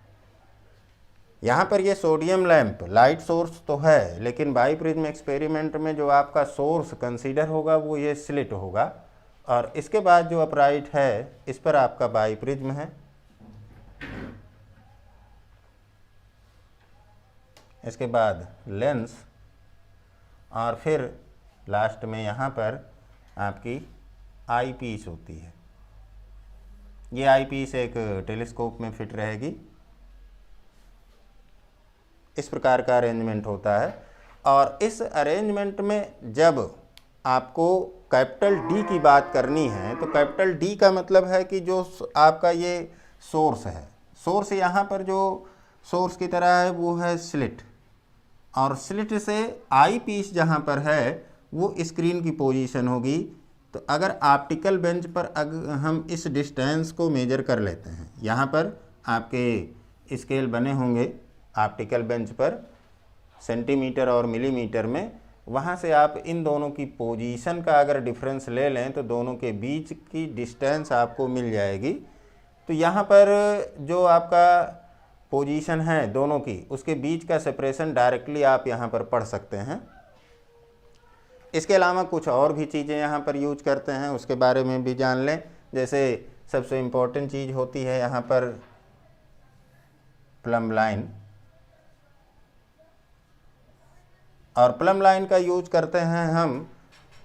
यहाँ पर ये सोडियम लैंप लाइट सोर्स तो है, लेकिन बाई प्रिज्म एक्सपेरिमेंट में जो आपका सोर्स कंसीडर होगा वो ये स्लिट होगा। और इसके बाद जो अपराइट है इस पर आपका बाई प्रिज्म है। इसके बाद लेंस, और फिर लास्ट में यहाँ पर आपकी आई पीस होती है। ये आई पीस एक टेलीस्कोप में फिट रहेगी। इस प्रकार का अरेंजमेंट होता है। और इस अरेंजमेंट में जब आपको कैपिटल डी की बात करनी है तो कैपिटल डी का मतलब है कि जो आपका ये सोर्स है, सोर्स यहाँ पर जो सोर्स की तरह है वो है स्लिट, और स्लिट से आई पीस जहाँ पर है वो स्क्रीन की पोजीशन होगी। तो अगर ऑप्टिकल बेंच पर अगर हम इस डिस्टेंस को मेजर कर लेते हैं, यहाँ पर आपके स्केल बने होंगे ऑप्टिकल बेंच पर सेंटीमीटर और मिलीमीटर में, वहाँ से आप इन दोनों की पोजीशन का अगर डिफरेंस ले लें तो दोनों के बीच की डिस्टेंस आपको मिल जाएगी। तो यहाँ पर जो आपका पोजीशन है दोनों की, उसके बीच का सेपरेशन डायरेक्टली आप यहाँ पर पढ़ सकते हैं। इसके अलावा कुछ और भी चीज़ें यहाँ पर यूज करते हैं, उसके बारे में भी जान लें। जैसे सबसे इम्पोर्टेंट चीज़ होती है यहाँ पर प्लम लाइन, और प्लम लाइन का यूज करते हैं हम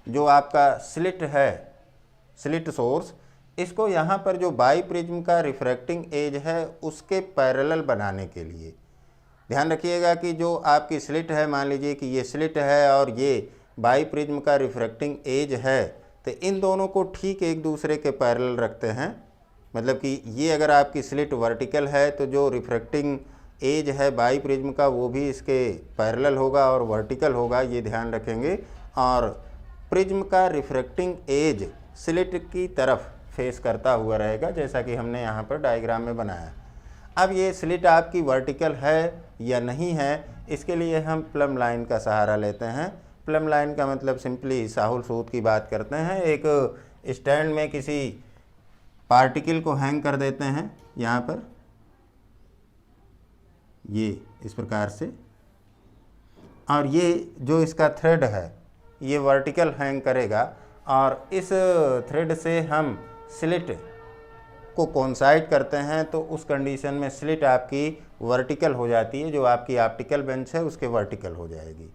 जो आपका स्लिट है, स्लिट सोर्स, इसको यहाँ पर जो बाई प्रिज्म का रिफ्रैक्टिंग एज है उसके पैरेलल बनाने के लिए। ध्यान रखिएगा कि जो आपकी स्लिट है, मान लीजिए कि ये स्लिट है और ये बाई प्रिज्म का रिफ्रैक्टिंग एज है, तो इन दोनों को ठीक एक दूसरे के पैरेलल रखते हैं मतलब कि ये अगर आपकी स्लिट वर्टिकल है तो जो रिफ्रैक्टिंग एज है बाई प्रिज्म का वो भी इसके पैरेलल होगा और वर्टिकल होगा, ये ध्यान रखेंगे। और प्रिज्म का रिफ्रैक्टिंग एज स्लिट की तरफ फेस करता हुआ रहेगा, जैसा कि हमने यहाँ पर डायग्राम में बनाया। अब ये स्लिट आपकी वर्टिकल है या नहीं है, इसके लिए हम प्लम लाइन का सहारा लेते हैं। प्लम लाइन का मतलब सिंपली साहुल सूत्र की बात करते हैं। एक स्टैंड में किसी पार्टिकल को हैंग कर देते हैं यहाँ पर, ये इस प्रकार से, और ये जो इसका थ्रेड है ये वर्टिकल हैंग करेगा, और इस थ्रेड से हम स्लिट को कोइंसाइड करते हैं, तो उस कंडीशन में स्लिट आपकी वर्टिकल हो जाती है, जो आपकी ऑप्टिकल बेंच है उसके वर्टिकल हो जाएगी।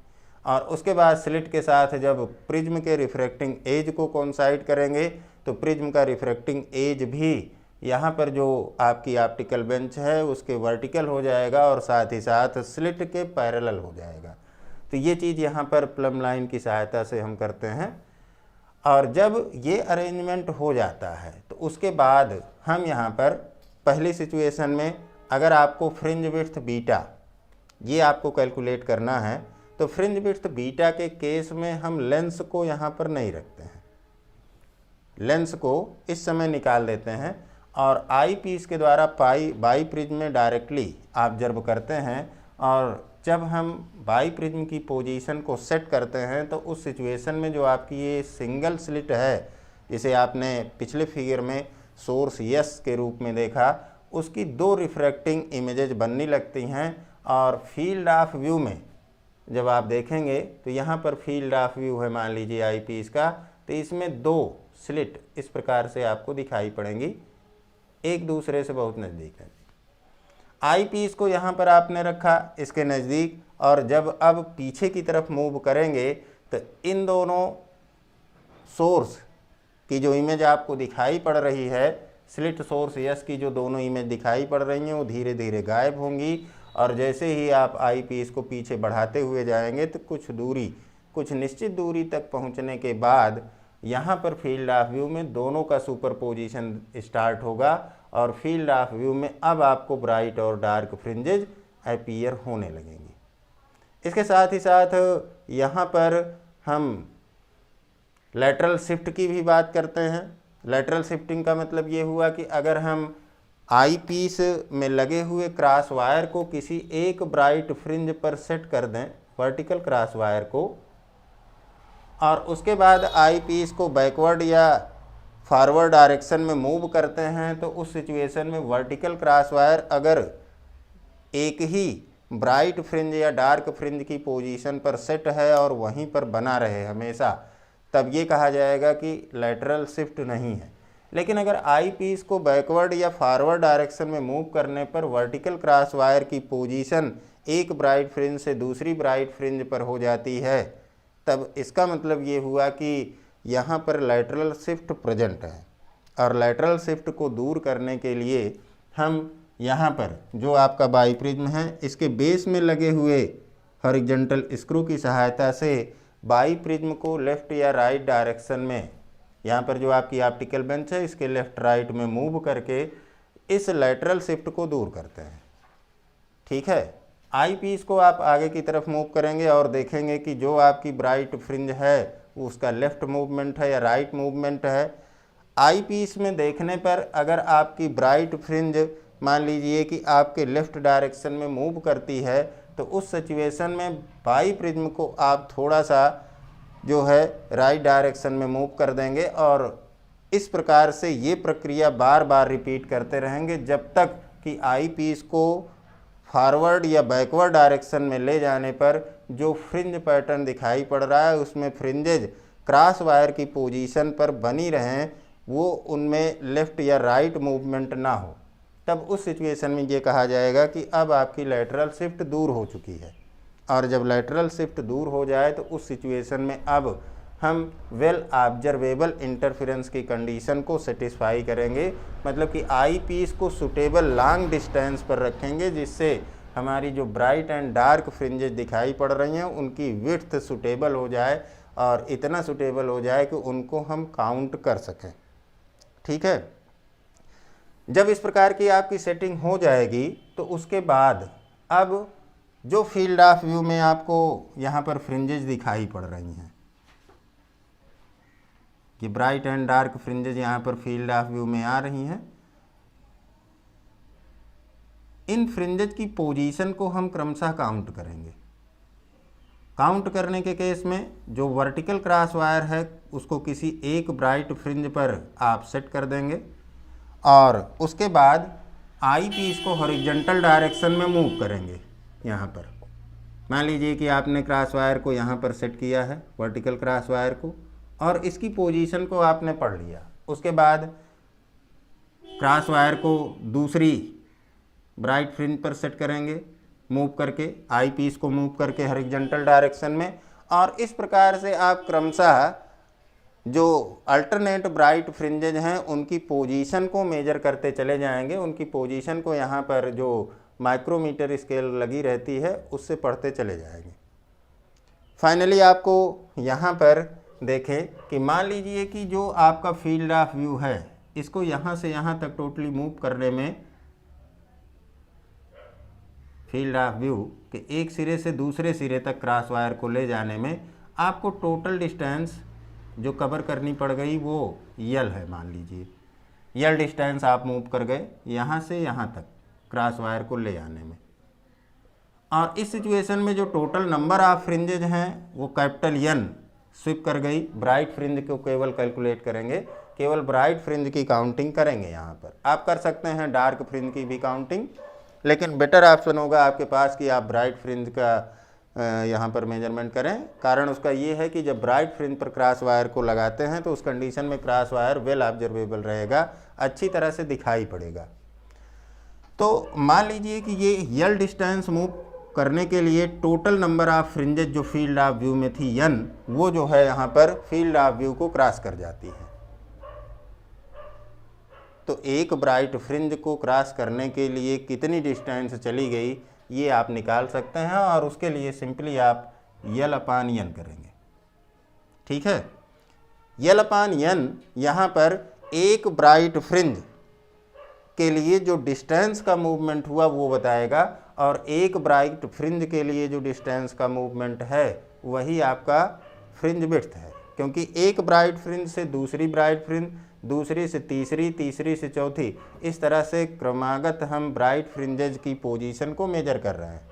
और उसके बाद स्लिट के साथ जब प्रिज्म के रिफ्रैक्टिंग एज को कोइंसाइड करेंगे तो प्रिज्म का रिफ्रैक्टिंग एज भी यहाँ पर जो आपकी ऑप्टिकल बेंच है उसके वर्टिकल हो जाएगा और साथ ही साथ स्लिट के पैरेलल हो जाएगा। तो ये चीज़ यहाँ पर प्लम लाइन की सहायता से हम करते हैं। और जब ये अरेंजमेंट हो जाता है तो उसके बाद हम यहाँ पर पहली सिचुएशन में अगर आपको फ्रिंज विड्थ बीटा ये आपको कैलकुलेट करना है, तो फ्रिंज विड्थ बीटा के केस में हम लेंस को यहाँ पर नहीं रखते हैं, लेंस को इस समय निकाल देते हैं और आई पीस के द्वारा बाई प्रिज्म में डायरेक्टली ऑब्जर्व करते हैं। और जब हम बाई प्रिज्म की पोजीशन को सेट करते हैं तो उस सिचुएशन में जो आपकी ये सिंगल स्लिट है, जिसे आपने पिछले फिगर में सोर्स यस के रूप में देखा, उसकी दो रिफ्रैक्टिंग इमेजेस बनने लगती हैं। और फील्ड ऑफ व्यू में जब आप देखेंगे तो यहाँ पर फील्ड ऑफ व्यू है मान लीजिए आई पीस का, तो इसमें दो स्लिट इस प्रकार से आपको दिखाई पड़ेंगी, एक दूसरे से बहुत नज़दीक है। आई पीस को यहाँ पर आपने रखा इसके नज़दीक, और जब अब पीछे की तरफ मूव करेंगे तो इन दोनों सोर्स की जो इमेज आपको दिखाई पड़ रही है, स्लिट सोर्स यस की जो दोनों इमेज दिखाई पड़ रही हैं वो धीरे धीरे गायब होंगी। और जैसे ही आप आई पीस को पीछे बढ़ाते हुए जाएंगे तो कुछ निश्चित दूरी तक पहुँचने के बाद यहाँ पर फील्ड ऑफ व्यू में दोनों का सुपरपोजिशन स्टार्ट होगा और फील्ड ऑफ व्यू में अब आपको ब्राइट और डार्क फ्रिंजेज अपीयर होने लगेंगी। इसके साथ ही साथ यहाँ पर हम लेटरल शिफ्ट की भी बात करते हैं। लेटरल शिफ्टिंग का मतलब ये हुआ कि अगर हम आई पीस में लगे हुए क्रॉस वायर को किसी एक ब्राइट फ्रिंज पर सेट कर दें, वर्टिकल क्रॉस वायर को, और उसके बाद आई पीस को बैकवर्ड या फॉरवर्ड डायरेक्शन में मूव करते हैं, तो उस सिचुएशन में वर्टिकल क्रॉस वायर अगर एक ही ब्राइट फ्रिंज या डार्क फ्रिंज की पोजीशन पर सेट है और वहीं पर बना रहे हमेशा, तब ये कहा जाएगा कि लेटरल शिफ्ट नहीं है। लेकिन अगर आई पीस को बैकवर्ड या फॉरवर्ड डायरेक्शन में मूव करने पर वर्टिकल क्रॉस वायर की पोजीशन एक ब्राइट फ्रिंज से दूसरी ब्राइट फ्रिंज पर हो जाती है, तब इसका मतलब ये हुआ कि यहाँ पर लेटरल शिफ्ट प्रेजेंट है। और लेटरल शिफ्ट को दूर करने के लिए हम यहाँ पर जो आपका बाई प्रिज्म है इसके बेस में लगे हुए हॉरिजॉन्टल स्क्रू की सहायता से बाई प्रिज्म को लेफ़्ट या राइट डायरेक्शन में, यहाँ पर जो आपकी ऑप्टिकल बेंच है इसके लेफ़्ट राइट में मूव करके इस लेटरल शिफ्ट को दूर करते हैं। ठीक है, आई पीस को आप आगे की तरफ मूव करेंगे और देखेंगे कि जो आपकी ब्राइट फ्रिंज है वो उसका लेफ़्ट मूवमेंट है या राइट मूवमेंट है। आई पीस में देखने पर अगर आपकी ब्राइट फ्रिंज मान लीजिए कि आपके लेफ़्ट डायरेक्शन में मूव करती है, तो उस सिचुएशन में बाई प्रिज्म को आप थोड़ा सा जो है राइट डायरेक्शन में मूव कर देंगे और इस प्रकार से ये प्रक्रिया बार बार रिपीट करते रहेंगे जब तक कि आई पीस को फॉरवर्ड या बैकवर्ड डायरेक्शन में ले जाने पर जो फ्रिंज पैटर्न दिखाई पड़ रहा है उसमें फ्रिंजेज क्रॉस वायर की पोजीशन पर बनी रहें, वो उनमें लेफ़्ट या राइट मूवमेंट ना हो। तब उस सिचुएशन में ये कहा जाएगा कि अब आपकी लेटरल शिफ्ट दूर हो चुकी है। और जब लेटरल शिफ्ट दूर हो जाए तो उस सिचुएशन में अब हम वेल ऑब्जर्वेबल इंटरफेरेंस की कंडीशन को सेटिस्फाई करेंगे, मतलब कि आई पीस को सुटेबल लॉन्ग डिस्टेंस पर रखेंगे जिससे हमारी जो ब्राइट एंड डार्क फ्रिंजेस दिखाई पड़ रही हैं उनकी विड्थ सुटेबल हो जाए और इतना सुटेबल हो जाए कि उनको हम काउंट कर सकें। ठीक है, जब इस प्रकार की आपकी सेटिंग हो जाएगी तो उसके बाद अब जो फील्ड ऑफ व्यू में आपको यहाँ पर फ्रिंजेज दिखाई पड़ रही हैं, कि ब्राइट एंड डार्क फ्रिंजेज यहाँ पर फील्ड ऑफ व्यू में आ रही हैं, इन फ्रिंजेज की पोजीशन को हम क्रमशः काउंट करेंगे। काउंट करने के केस में जो वर्टिकल क्रॉस वायर है उसको किसी एक ब्राइट फ्रिंज पर आप सेट कर देंगे और उसके बाद आई पीस को हॉरिजॉन्टल डायरेक्शन में मूव करेंगे। यहाँ पर मान लीजिए कि आपने क्रॉस वायर को यहाँ पर सेट किया है, वर्टिकल क्रॉस वायर को, और इसकी पोजीशन को आपने पढ़ लिया। उसके बाद क्रॉस वायर को दूसरी ब्राइट फ्रिंज पर सेट करेंगे, मूव करके आई पीस को मूव करके हॉरिजॉन्टल डायरेक्शन में, और इस प्रकार से आप क्रमशः जो अल्टरनेट ब्राइट फ्रिंजेज हैं उनकी पोजीशन को मेजर करते चले जाएंगे। उनकी पोजीशन को यहाँ पर जो माइक्रोमीटर स्केल लगी रहती है उससे पढ़ते चले जाएंगे। फाइनली आपको यहाँ पर देखें कि मान लीजिए कि जो आपका फील्ड ऑफ व्यू है इसको यहाँ से यहाँ तक टोटली मूव करने में, फील्ड ऑफ व्यू के एक सिरे से दूसरे सिरे तक क्रॉस वायर को ले जाने में आपको टोटल डिस्टेंस जो कवर करनी पड़ गई वो यल है। मान लीजिए यल डिस्टेंस आप मूव कर गए यहाँ से यहाँ तक क्रॉस वायर को ले जाने में, और इस सिचुएशन में जो टोटल नंबर ऑफ फ्रिंजेज हैं वो कैपिटल एन स्विप कर गई। ब्राइट फ्रिंज को केवल कैलकुलेट करेंगे, केवल ब्राइट फ्रिंज की काउंटिंग करेंगे। यहाँ पर आप कर सकते हैं डार्क फ्रिंज की भी काउंटिंग, लेकिन बेटर ऑप्शन होगा आपके पास कि आप ब्राइट फ्रिंज का यहाँ पर मेजरमेंट करें। कारण उसका ये है कि जब ब्राइट फ्रिंज पर क्रॉस वायर को लगाते हैं तो उस कंडीशन में क्रॉस वायर वेल ऑब्जर्वेबल रहेगा, अच्छी तरह से दिखाई पड़ेगा। तो मान लीजिए कि ये यल डिस्टेंस मूव करने के लिए टोटल नंबर ऑफ फ्रिंजेज जो फील्ड ऑफ व्यू में थी एन, वो जो है यहाँ पर फील्ड ऑफ व्यू को क्रॉस कर जाती है। तो एक ब्राइट फ्रिंज को क्रॉस करने के लिए कितनी डिस्टेंस चली गई ये आप निकाल सकते हैं, और उसके लिए सिंपली आप यल अपान एन करेंगे। ठीक है, यल अपान एन यहाँ पर एक ब्राइट फ्रिंज के लिए जो डिस्टेंस का मूवमेंट हुआ वो बताएगा, और एक ब्राइट फ्रिंज के लिए जो डिस्टेंस का मूवमेंट है वही आपका फ्रिंज विड्थ है। क्योंकि एक ब्राइट फ्रिंज से दूसरी ब्राइट फ्रिंज, दूसरी से तीसरी, तीसरी से चौथी, इस तरह से क्रमागत हम ब्राइट फ्रिंजेज की पोजीशन को मेजर कर रहे हैं।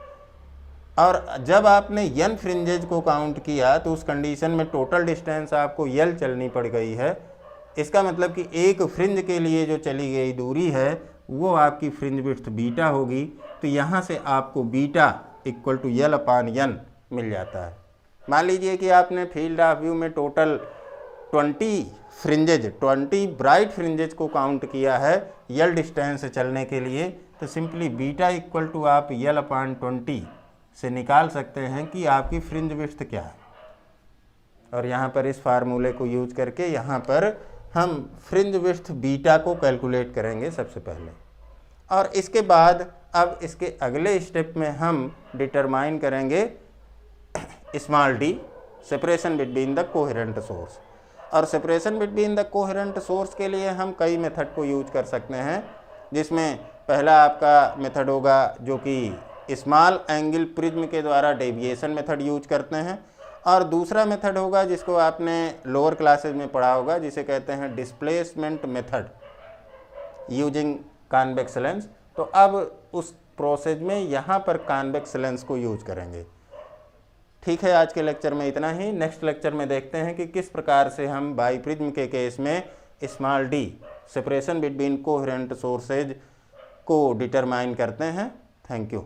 और जब आपने एन फ्रिंजेज को काउंट किया तो उस कंडीशन में टोटल डिस्टेंस आपको यल चलनी पड़ गई है। इसका मतलब कि एक फ्रिंज के लिए जो चली गई दूरी है वो आपकी फ्रिंज विड्थ बीटा होगी। तो यहाँ से आपको बीटा इक्वल टू यल अपान एन मिल जाता है। मान लीजिए कि आपने फील्ड ऑफ व्यू में टोटल 20 फ्रिंजेज, 20 ब्राइट फ्रिंजेज को काउंट किया है यल डिस्टेंस चलने के लिए, तो सिंपली बीटा इक्वल टू आप यल अपान 20 से निकाल सकते हैं कि आपकी फ्रिंज विड्थ क्या है। और यहाँ पर इस फार्मूले को यूज करके यहाँ पर हम फ्रिंज विड्थ बीटा को कैलकुलेट करेंगे सबसे पहले, और इसके बाद अब इसके अगले स्टेप में हम डिटरमाइन करेंगे small D, separation between the coherent source. और separation between the coherent source के लिए हम कई मेथड को यूज कर सकते हैं, जिसमें पहला आपका मेथड होगा जो कि स्मॉल एंगल प्रिज्म के द्वारा डेविएशन मेथड यूज करते हैं, और दूसरा मेथड होगा जिसको आपने लोअर क्लासेज में पढ़ा होगा जिसे कहते हैं displacement method using convex lens. तो अब उस प्रोसेस में यहाँ पर कॉन्वेक्स लेंस को यूज करेंगे। ठीक है, आज के लेक्चर में इतना ही। नेक्स्ट लेक्चर में देखते हैं कि किस प्रकार से हम बाइप्रिज्म के केस में small D, separation between coherent sources को डिटरमाइन करते हैं। Thank you.